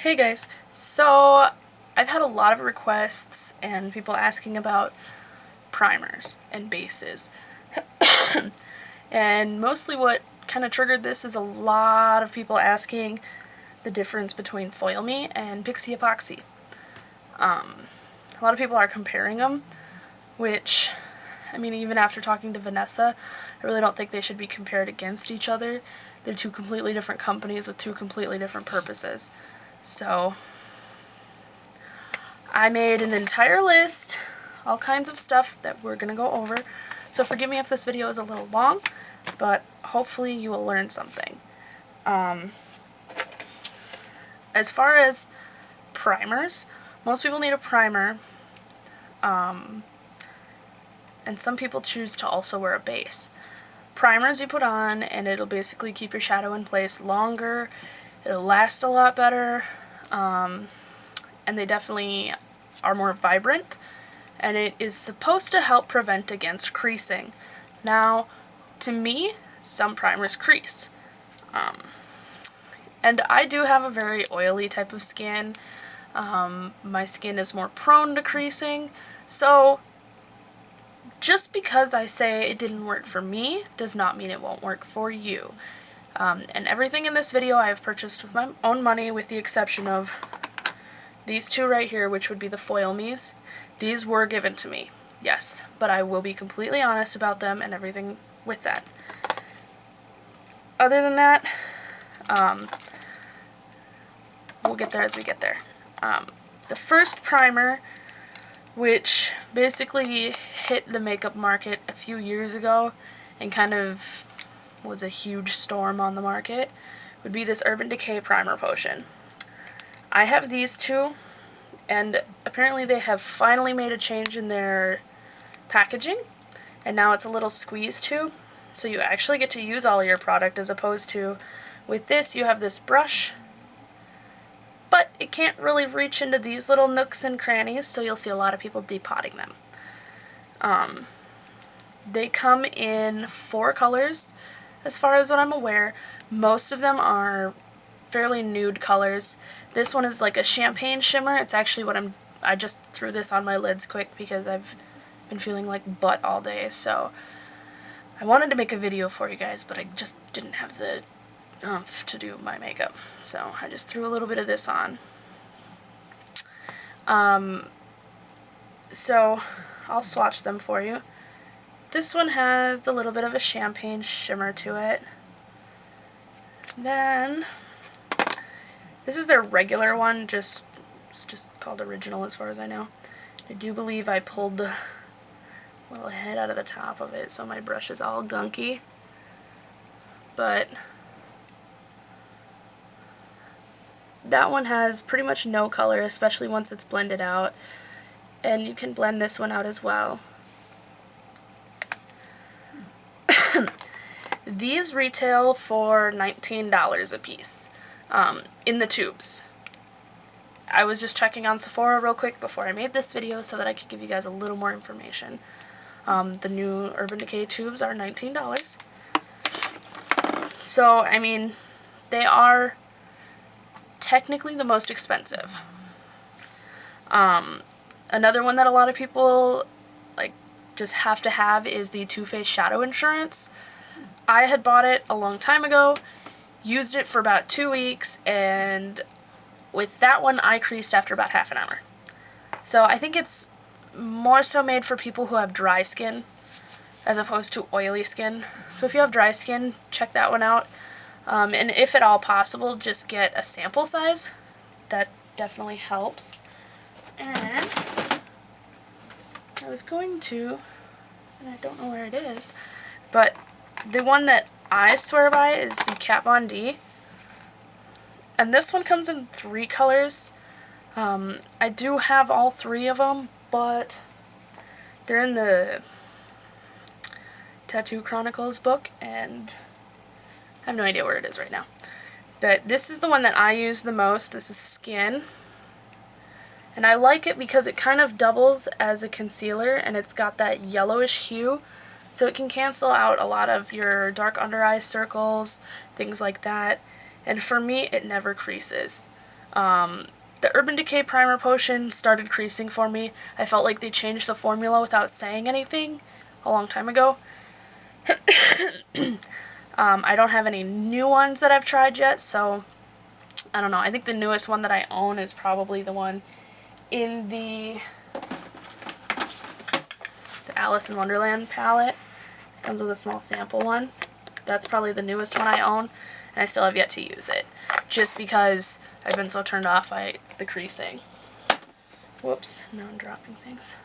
Hey guys, so I've had a lot of requests and people asking about primers and bases. And mostly what kind of triggered this is a lot of people asking the difference between Foil Me and Pixie Epoxy. A lot of people are comparing them, which, I mean, even after talking to Vanessa, I really don't think they should be compared against each other. They're two completely different companies with two completely different purposes. So I made an entire list, all kinds of stuff that we're going to go over. So forgive me if this video is a little long, but hopefully you will learn something. As far as primers, most people need a primer, and some people choose to also wear a base. Primers you put on and it'll basically keep your shadow in place longer, it'll last a lot better, and they definitely are more vibrant, and it is supposed to help prevent against creasing. Now, to me, some primers crease. And I do have a very oily type of skin. My skin is more prone to creasing, so just because I say it didn't work for me does not mean it won't work for you. And everything in this video I have purchased with my own money, with the exception of these two right here, which would be the Foil Me's. These were given to me, yes, but I will be completely honest about them and everything with that. Other than that, we'll get there as we get there. The first primer, which basically hit the makeup market a few years ago and kind of was a huge storm on the market, would be this Urban Decay Primer Potion. I have these two, and apparently they have finally made a change in their packaging, and now it's a little squeeze tube, so you actually get to use all your product, as opposed to with this you have this brush, but it can't really reach into these little nooks and crannies, so you'll see a lot of people depotting them. They come in 4 colors, as far as what I'm aware. Most of them are fairly nude colors. This one is like a champagne shimmer. It's actually I just threw this on my lids quick because I've been feeling like butt all day, so I wanted to make a video for you guys, but I just didn't have the oomph to do my makeup, so I just threw a little bit of this on. So I'll swatch them for you. This one has the little bit of a champagne shimmer to it. Then this is their regular one, it's just called Original as far as I know. I do believe I pulled the little head out of the top of it, so my brush is all gunky. But that one has pretty much no color, especially once it's blended out. And you can blend this one out as well. These retail for $19 a piece, in the tubes. I was just checking on Sephora real quick before I made this video so that I could give you guys a little more information. The new Urban Decay tubes are $19. So, I mean, they are technically the most expensive. Another one that a lot of people just have to have is the Too Faced Shadow Insurance. I had bought it a long time ago, used it for about 2 weeks, and with that one I creased after about half an hour. So I think it's more so made for people who have dry skin as opposed to oily skin. So if you have dry skin, check that one out. And if at all possible, just get a sample size. That definitely helps. And I was going to, and I don't know where it is, but the one that I swear by is the Kat Von D. And this one comes in 3 colors. I do have all 3 of them, but they're in the Tattoo Chronicles book, and I have no idea where it is right now. But this is the one that I use the most. This is Skin. And I like it because it kind of doubles as a concealer, and it's got that yellowish hue, so it can cancel out a lot of your dark under eye circles, things like that. And for me, it never creases. The Urban Decay Primer Potion started creasing for me. I felt like they changed the formula without saying anything a long time ago. I don't have any new ones that I've tried yet, so I don't know. I think the newest one that I own is probably the one in the Alice in Wonderland palette. It comes with a small sample one. That's probably the newest one I own, and I still have yet to use it, just because I've been so turned off by the creasing. Whoops, now I'm dropping things.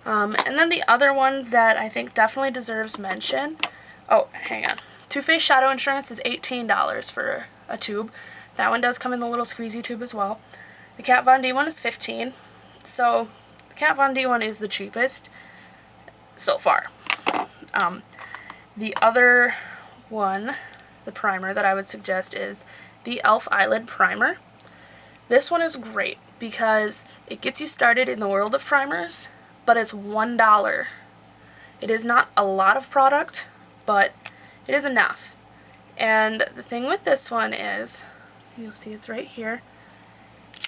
And then the other one that I think definitely deserves mention, oh, hang on. Too Faced Shadow Insurance is $18 for a tube. That one does come in the little squeezy tube as well. The Kat Von D one is $15. So the Kat Von D one is the cheapest so far. The other one, the primer that I would suggest, is the e.l.f. Eyelid Primer. This one is great because it gets you started in the world of primers, but it's $1. It is not a lot of product, but it is enough. And the thing with this one is, you'll see it's right here,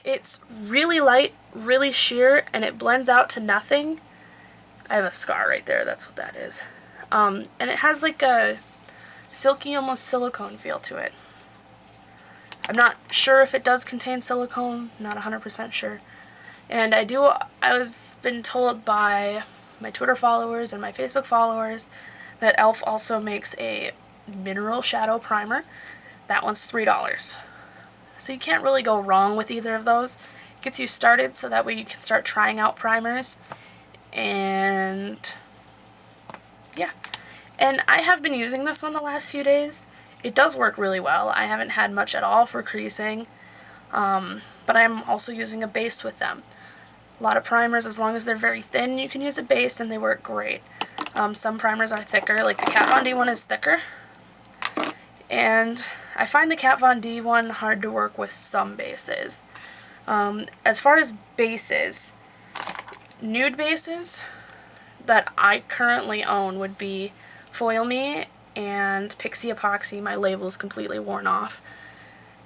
it's really light, really sheer, and it blends out to nothing. I have a scar right there, that's what that is. And it has like a silky, almost silicone feel to it. I'm not sure if it does contain silicone, not 100% sure. And I've been told by my Twitter followers and my Facebook followers that e.l.f. also makes a mineral shadow primer. That one's $3. So you can't really go wrong with either of those. It gets you started so that way you can start trying out primers. And yeah. And I have been using this one the last few days. It does work really well. I haven't had much at all for creasing. But I'm also using a base with them. A lot of primers, as long as they're very thin, you can use a base and they work great. Some primers are thicker, like the Kat Von D one is thicker. And I find the Kat Von D one hard to work with some bases. As far as bases, nude bases that I currently own would be Foil Me and Pixie Epoxy. My label is completely worn off.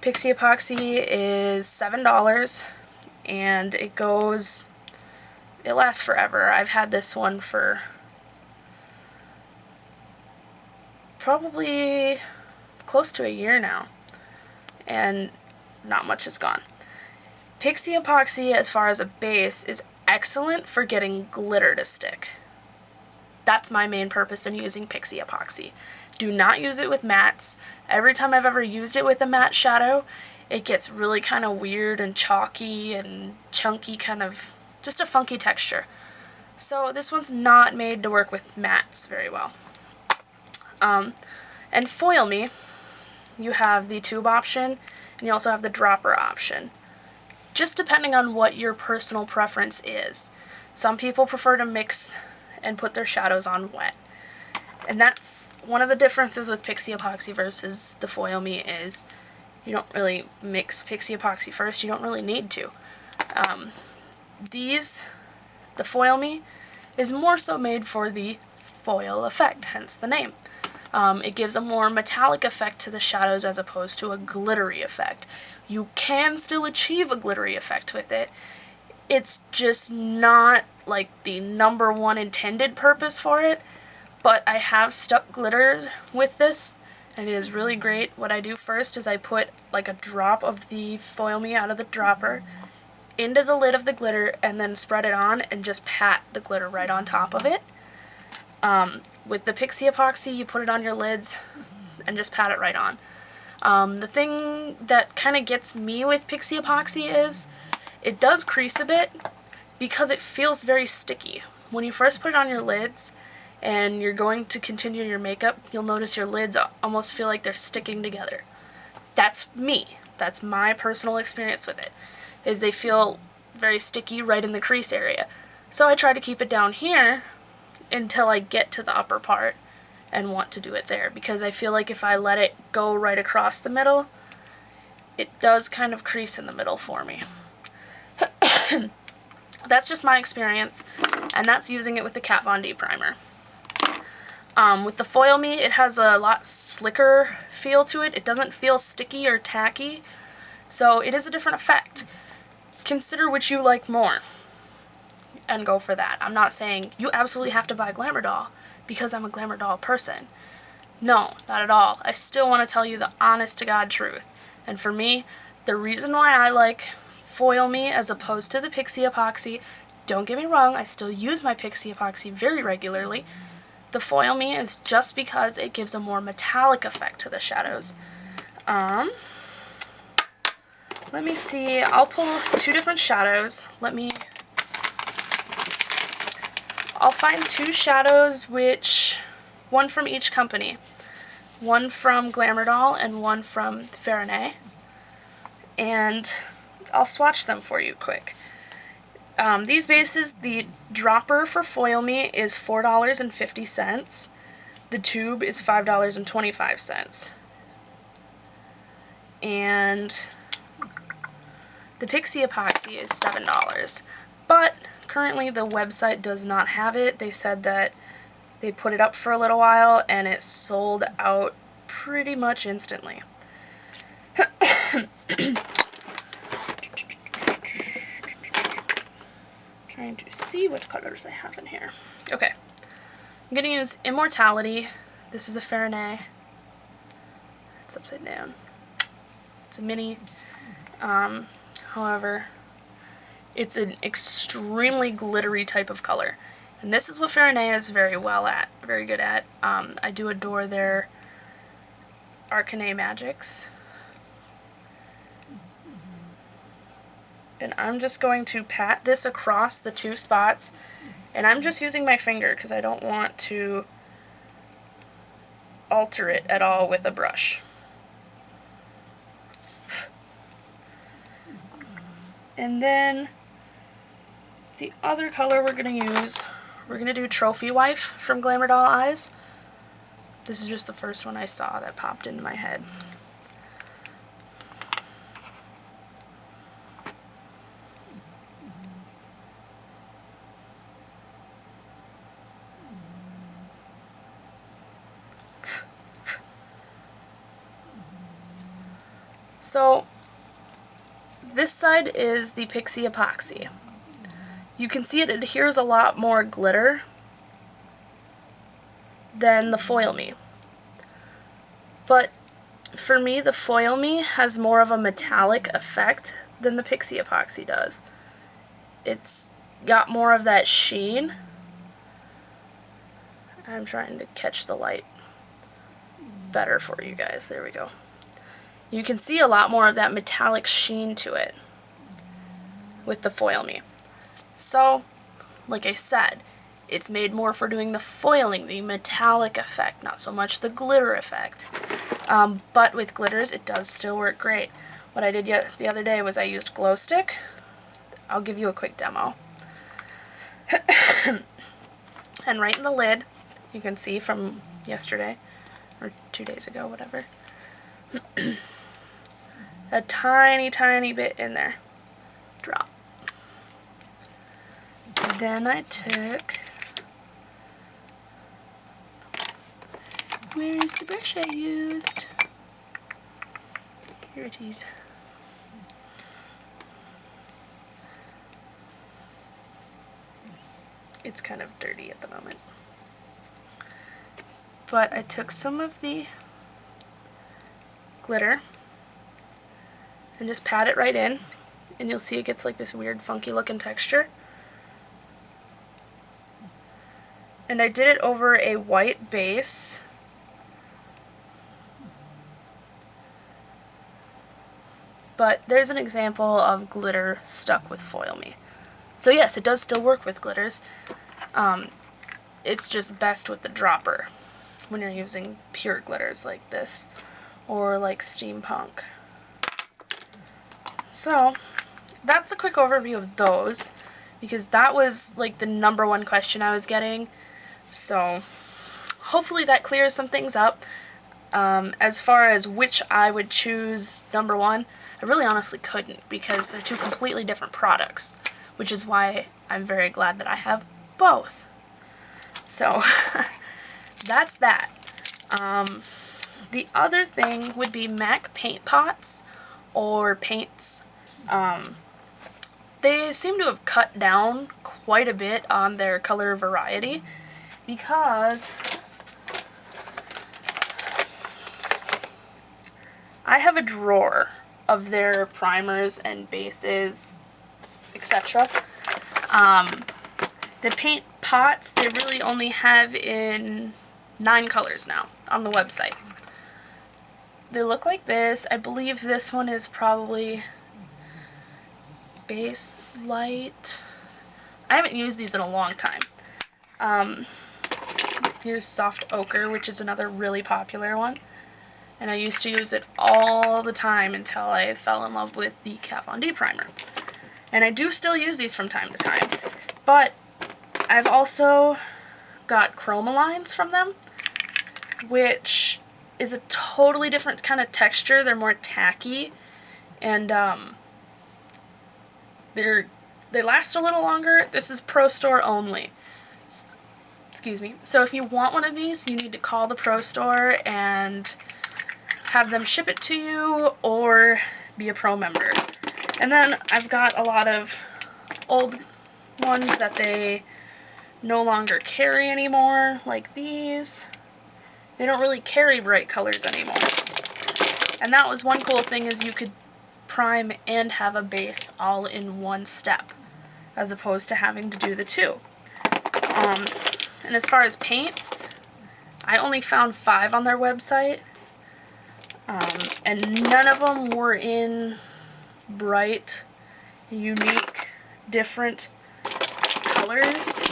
Pixie Epoxy is $7, and it lasts forever. I've had this one for probably close to a year now, and not much is gone. Pixie Epoxy, as far as a base, is excellent for getting glitter to stick. That's my main purpose in using Pixie Epoxy. Do not use it with mattes. Every time I've ever used it with a matte shadow, it gets really kind of weird and chalky and chunky, kind of just a funky texture. So this one's not made to work with mattes very well. And Foil Me, you have the tube option, and you also have the dropper option. Just depending on what your personal preference is. Some people prefer to mix and put their shadows on wet. And that's one of the differences with Pixie Epoxy versus the Foil Me is you don't really mix Pixie Epoxy first. You don't really need to. The Foil Me is more so made for the foil effect, hence the name. It gives a more metallic effect to the shadows as opposed to a glittery effect. You can still achieve a glittery effect with it. It's just not like the #1 intended purpose for it. But I have stuck glitter with this, and it is really great. What I do first is I put like a drop of the Foil Me out of the dropper into the lid of the glitter, and then spread it on and just pat the glitter right on top of it. With the Pixie Epoxy, you put it on your lids and just pat it right on. The thing that kind of gets me with Pixie Epoxy is it does crease a bit because it feels very sticky. When you first put it on your lids, and you're going to continue your makeup, you'll notice your lids almost feel like they're sticking together. That's me. That's my personal experience with it, is they feel very sticky right in the crease area. So I try to keep it down here until I get to the upper part and want to do it there, because I feel like if I let it go right across the middle, it does kind of crease in the middle for me. That's just my experience, and that's using it with the Kat Von D primer. With the Foil Me, it has a lot slicker feel to it. It doesn't feel sticky or tacky. So it is a different effect. Consider which you like more and go for that. I'm not saying you absolutely have to buy Glamour Doll because I'm a Glamour Doll person. No, not at all. I still want to tell you the honest to God truth. And for me, the reason why I like Foil Me as opposed to the Pixie Epoxy, don't get me wrong, I still use my Pixie Epoxy very regularly. The Foil Me is just because it gives a more metallic effect to the shadows. Let me see, I'll pull two different shadows. I'll find two shadows one from each company. One from Glamour Doll and one from Farinay. And I'll swatch them for you quick. These bases, the dropper for Foil Me is $4.50. The tube is $5.25. And the Pixie Epoxy is $7. But currently the website does not have it. They said that they put it up for a little while and it sold out pretty much instantly. Trying to see what colors I have in here. Okay. I'm going to use Immortality. This is a Farinay. It's upside down. It's a mini. However, it's an extremely glittery type of color. And this is what Farinay is very good at. I do adore their Arcane Magics. And I'm just going to pat this across the two spots. And I'm just using my finger because I don't want to alter it at all with a brush. And then the other color we're going to use, we're going to do Trophy Wife from Glamour Doll Eyes. This is just the first one I saw that popped into my head. So this side is the Pixie Epoxy. You can see it adheres a lot more glitter than the Foil Me. But for me, the Foil Me has more of a metallic effect than the Pixie Epoxy does. It's got more of that sheen. I'm trying to catch the light better for you guys. There we go. You can see a lot more of that metallic sheen to it with the Foil Me. So, like I said, it's made more for doing the foiling, the metallic effect, not so much the glitter effect. But with glitters, it does still work great. What I did the other day was I used glow stick. I'll give you a quick demo. And right in the lid, you can see from yesterday, or 2 days ago, whatever, a tiny, tiny bit in there. Drop. And then I took, where is the brush I used? Here it is. It's kind of dirty at the moment. But I took some of the glitter and just pat it right in, and you'll see it gets like this weird funky looking texture. And I did it over a white base. But there's an example of glitter stuck with Foil Me. So yes, it does still work with glitters. It's just best with the dropper when you're using pure glitters like this, or like steampunk. So that's a quick overview of those, because that was like the #1 question I was getting. So hopefully that clears some things up. As far as which I would choose #1, I really honestly couldn't, because they're two completely different products, which is why I'm very glad that I have both. So that's that. The other thing would be MAC paint pots or paints. They seem to have cut down quite a bit on their color variety because I have a drawer of their primers and bases, etc. The paint pots, they really only have in 9 colors now on the website. They look like this. I believe this one is probably base light. I haven't used these in a long time. Here's soft ochre, which is another really popular one. And I used to use it all the time until I fell in love with the Kat Von D primer. And I do still use these from time to time. But I've also got chroma lines from them, which is a totally different kind of texture. They're more tacky, and they last a little longer. This is Pro Store only. Excuse me. So if you want one of these, you need to call the Pro Store and have them ship it to you or be a Pro member. And then I've got a lot of old ones that they no longer carry anymore, like these. They don't really carry bright colors anymore. And that was one cool thing, is you could prime and have a base all in one step, as opposed to having to do the two. And as far as paints, I only found 5 on their website, and none of them were in bright, unique, different colors.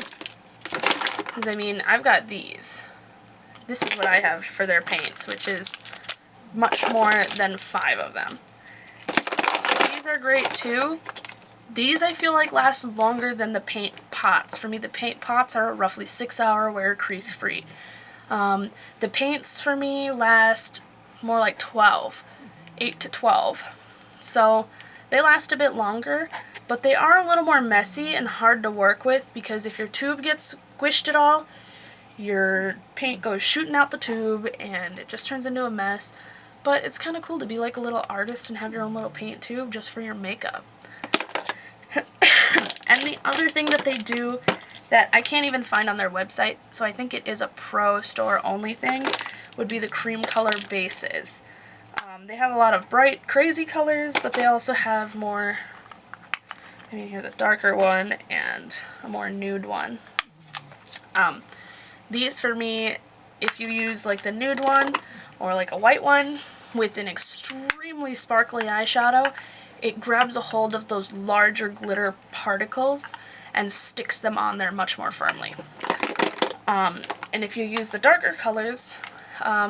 Because, I mean, I've got these. This is what I have for their paints, which is much more than 5 of them. These are great too. These I feel like last longer than the paint pots. For me, the paint pots are roughly 6-hour wear, crease free. The paints for me last more like 12, 8 to 12. So they last a bit longer, but they are a little more messy and hard to work with, because if your tube gets squished at all, your paint goes shooting out the tube and it just turns into a mess. But it's kind of cool to be like a little artist and have your own little paint tube just for your makeup. And the other thing that they do that I can't even find on their website, so I think it is a Pro Store only thing, would be the cream color bases. They have a lot of bright, crazy colors, but they also have more, I mean, here's a darker one and a more nude one. These for me, if you use like the nude one or like a white one with an extremely sparkly eyeshadow, it grabs a hold of those larger glitter particles and sticks them on there much more firmly. And if you use the darker colors,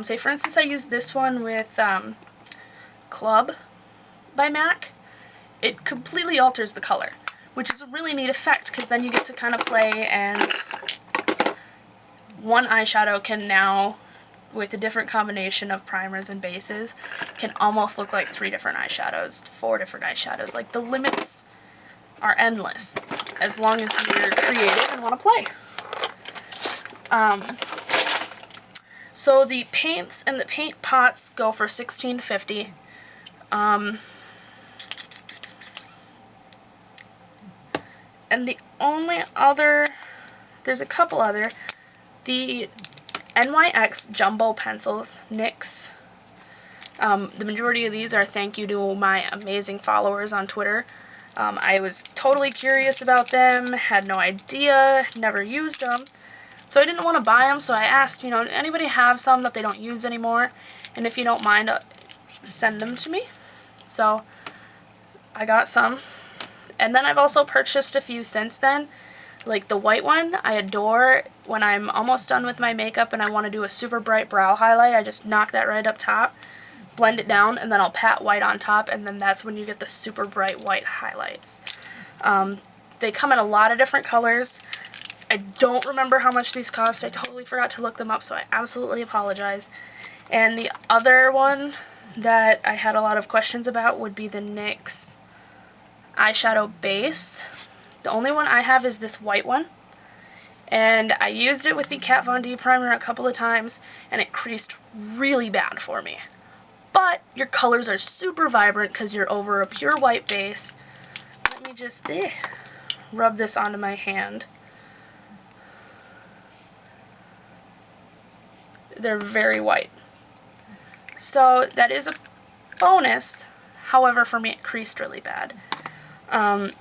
say for instance I use this one with Club by MAC, it completely alters the color, which is a really neat effect, because then you get to kind of play, and one eyeshadow can now, with a different combination of primers and bases, can almost look like 3 different eyeshadows, 4 different eyeshadows. Like, the limits are endless, as long as you're creative and want to play. So the paints and the paint pots go for $16.50. And the only other, there's a couple other, the NYX Jumbo Pencils, NYX. The majority of these are thank you to my amazing followers on Twitter. I was totally curious about them, had no idea, never used them. So I didn't want to buy them, so I asked, anybody have some that they don't use anymore? And if you don't mind, send them to me. So I got some. And then I've also purchased a few since then. Like the white one, I adore. When I'm almost done with my makeup and I want to do a super bright brow highlight, I just knock that right up top, blend it down, and then I'll pat white on top, and then that's when you get the super bright white highlights. They come in a lot of different colors. I don't remember how much these cost. I totally forgot to look them up, so I absolutely apologize. And the other one that I had a lot of questions about would be the NYX eyeshadow base. The only one I have is this white one, and I used it with the Kat Von D primer a couple of times, and it creased really bad for me. But but your colors are super vibrant because you're over a pure white base. Let me just rub this onto my hand. They're very white. So that is a bonus. However, for me it creased really bad. The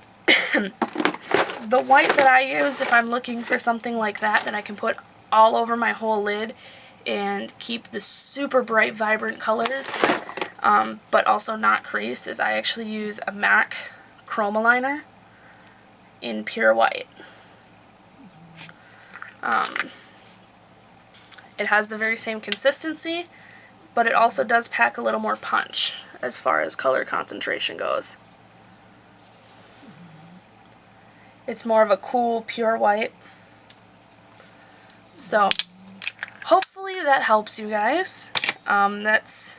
white that I use, if I'm looking for something like that I can put all over my whole lid and keep the super bright, vibrant colors, but also not crease, is I actually use a MAC chroma liner in pure white. It has the very same consistency, but it also does pack a little more punch as far as color concentration goes. It's more of a cool, pure white. So, hopefully that helps you guys. That's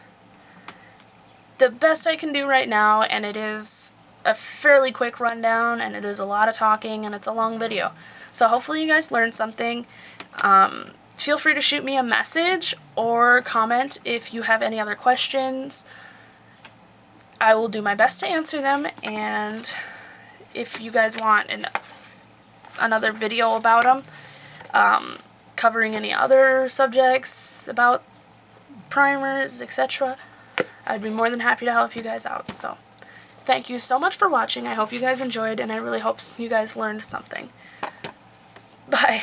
the best I can do right now, and it is a fairly quick rundown, and it is a lot of talking, and it's a long video. So hopefully you guys learned something. Feel free to shoot me a message or comment if you have any other questions. I will do my best to answer them, and if you guys want another video about them, covering any other subjects about primers, etc., I'd be more than happy to help you guys out. So, thank you so much for watching. I hope you guys enjoyed, and I really hope you guys learned something. Bye.